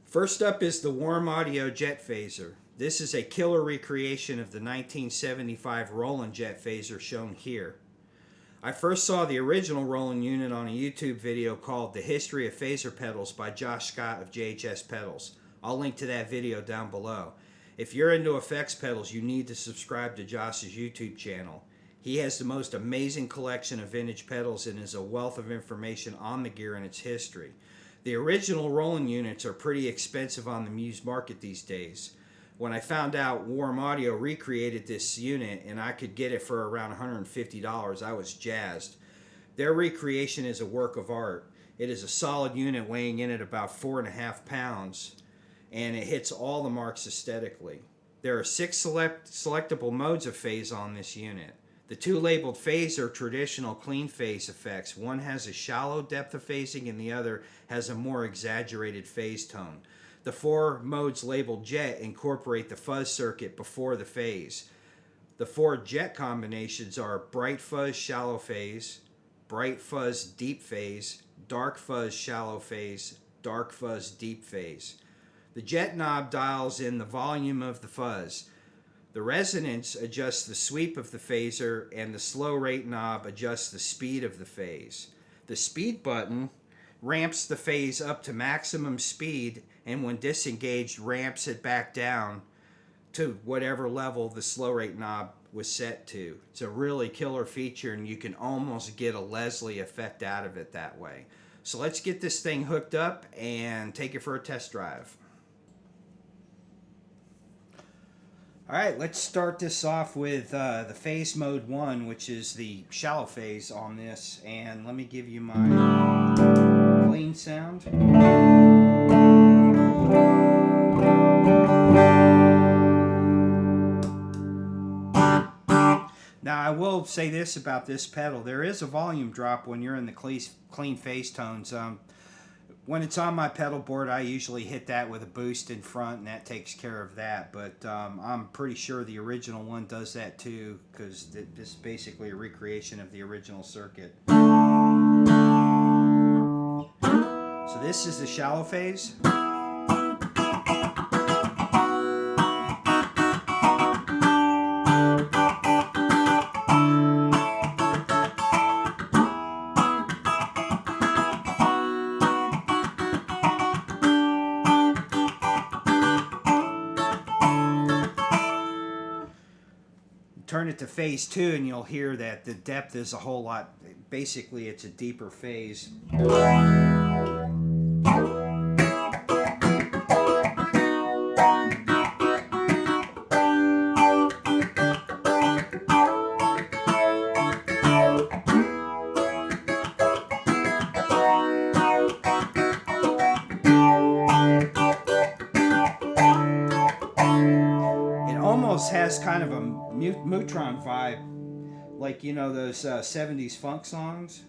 First up is the Warm Audio Jet Phaser. This is a killer recreation of the 1975 Roland Jet Phaser shown here. I first saw the original Roland unit on a YouTube video called The History of Phaser Pedals by Josh Scott of JHS Pedals. I'll link to that video down below. If you're into effects pedals, you need to subscribe to Josh's YouTube channel. He has the most amazing collection of vintage pedals and is a wealth of information on the gear and its history. The original Roland units are pretty expensive on the used market these days. When I found out Warm Audio recreated this unit and I could get it for around $150, I was jazzed. Their recreation is a work of art. It is a solid unit weighing in at about 4.5 pounds, and it hits all the marks aesthetically. There are 6 selectable modes of phase on this unit. The 2 labeled phase are traditional clean phase effects. One has a shallow depth of phasing and the other has a more exaggerated phase tone. The 4 modes labeled jet incorporate the fuzz circuit before the phase. The 4 jet combinations are bright fuzz shallow phase, bright fuzz deep phase, dark fuzz shallow phase, dark fuzz deep phase. The jet knob dials in the volume of the fuzz. The resonance adjusts the sweep of the phaser, and the slow rate knob adjusts the speed of the phase. The speed button ramps the phase up to maximum speed, and when disengaged ramps it back down to whatever level the slow rate knob was set to. It's a really killer feature, and you can almost get a Leslie effect out of it that way. So let's get this thing hooked up and take it for a test drive. Alright, let's start this off with the phase mode 1, which is the shallow phase on this, and let me give you my clean sound. Now I will say this about this pedal, there is a volume drop when you're in the clean phase tones. When it's on my pedal board, I usually hit that with a boost in front, and that takes care of that. But I'm pretty sure the original one does that too, because this is basically a recreation of the original circuit. So this is the shallow phase. Turn it to phase 2 and you'll hear that the depth is a whole lot, basically it's a deeper phase. Has kind of a Mutron vibe, like, you know, those 70s funk songs.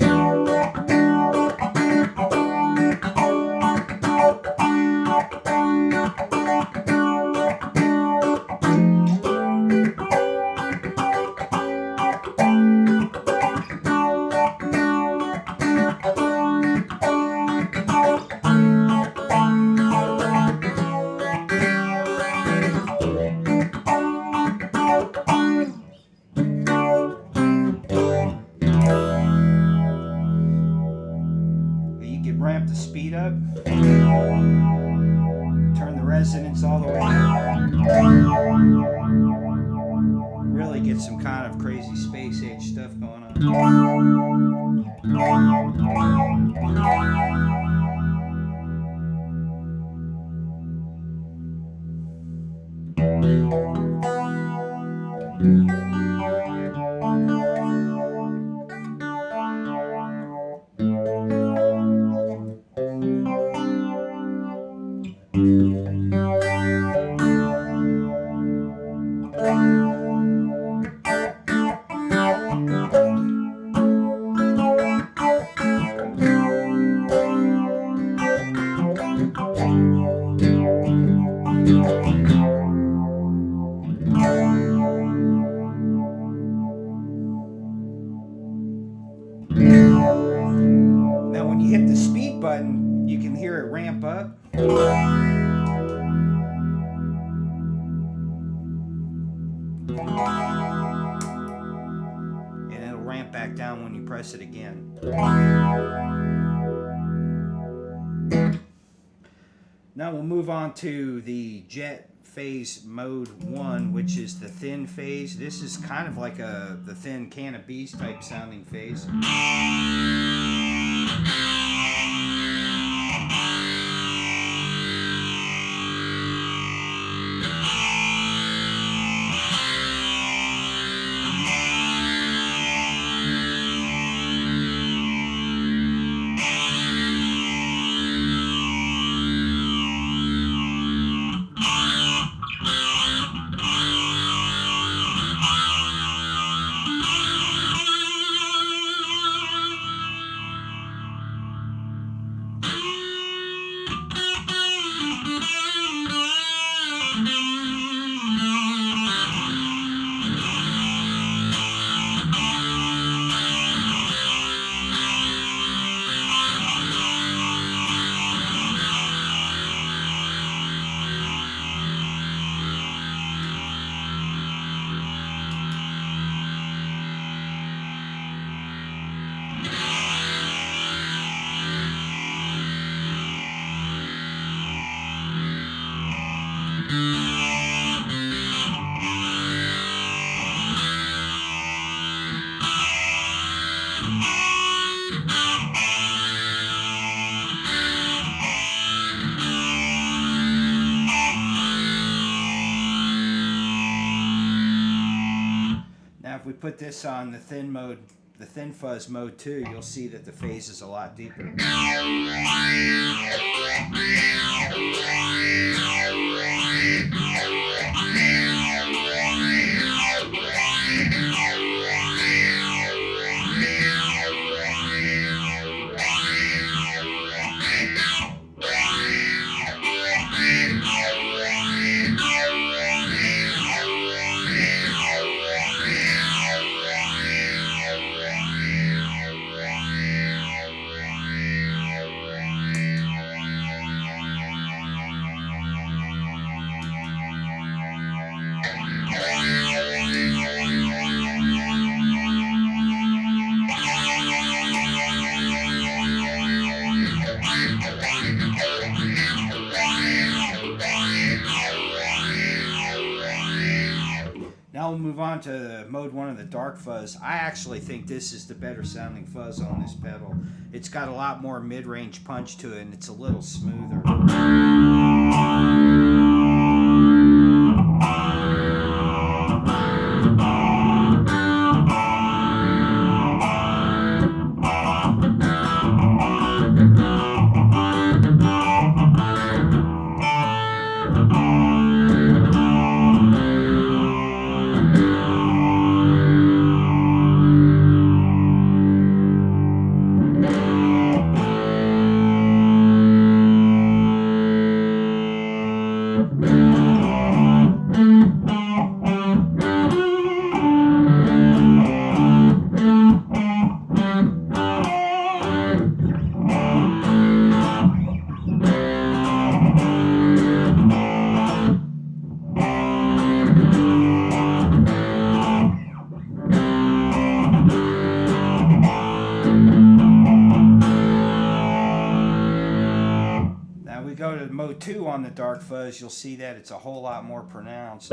Ramp the speed up, turn the resonance all the way up, really get some kind of crazy space age stuff going on. Now when you hit the speed button, you can hear it ramp up. back down when you press it again. Now we'll move on to the jet phase mode 1, which is the thin phase. This is kind of like the thin can of bees type sounding phase. If we put this on the thin mode, the thin fuzz mode 2, you'll see that the phase is a lot deeper. Now we'll move on to mode 1 of the dark fuzz. I actually think this is the better sounding fuzz on this pedal. It's got a lot more mid-range punch to it and it's a little smoother. Go to mode 2 on the dark fuzz, you'll see that it's a whole lot more pronounced.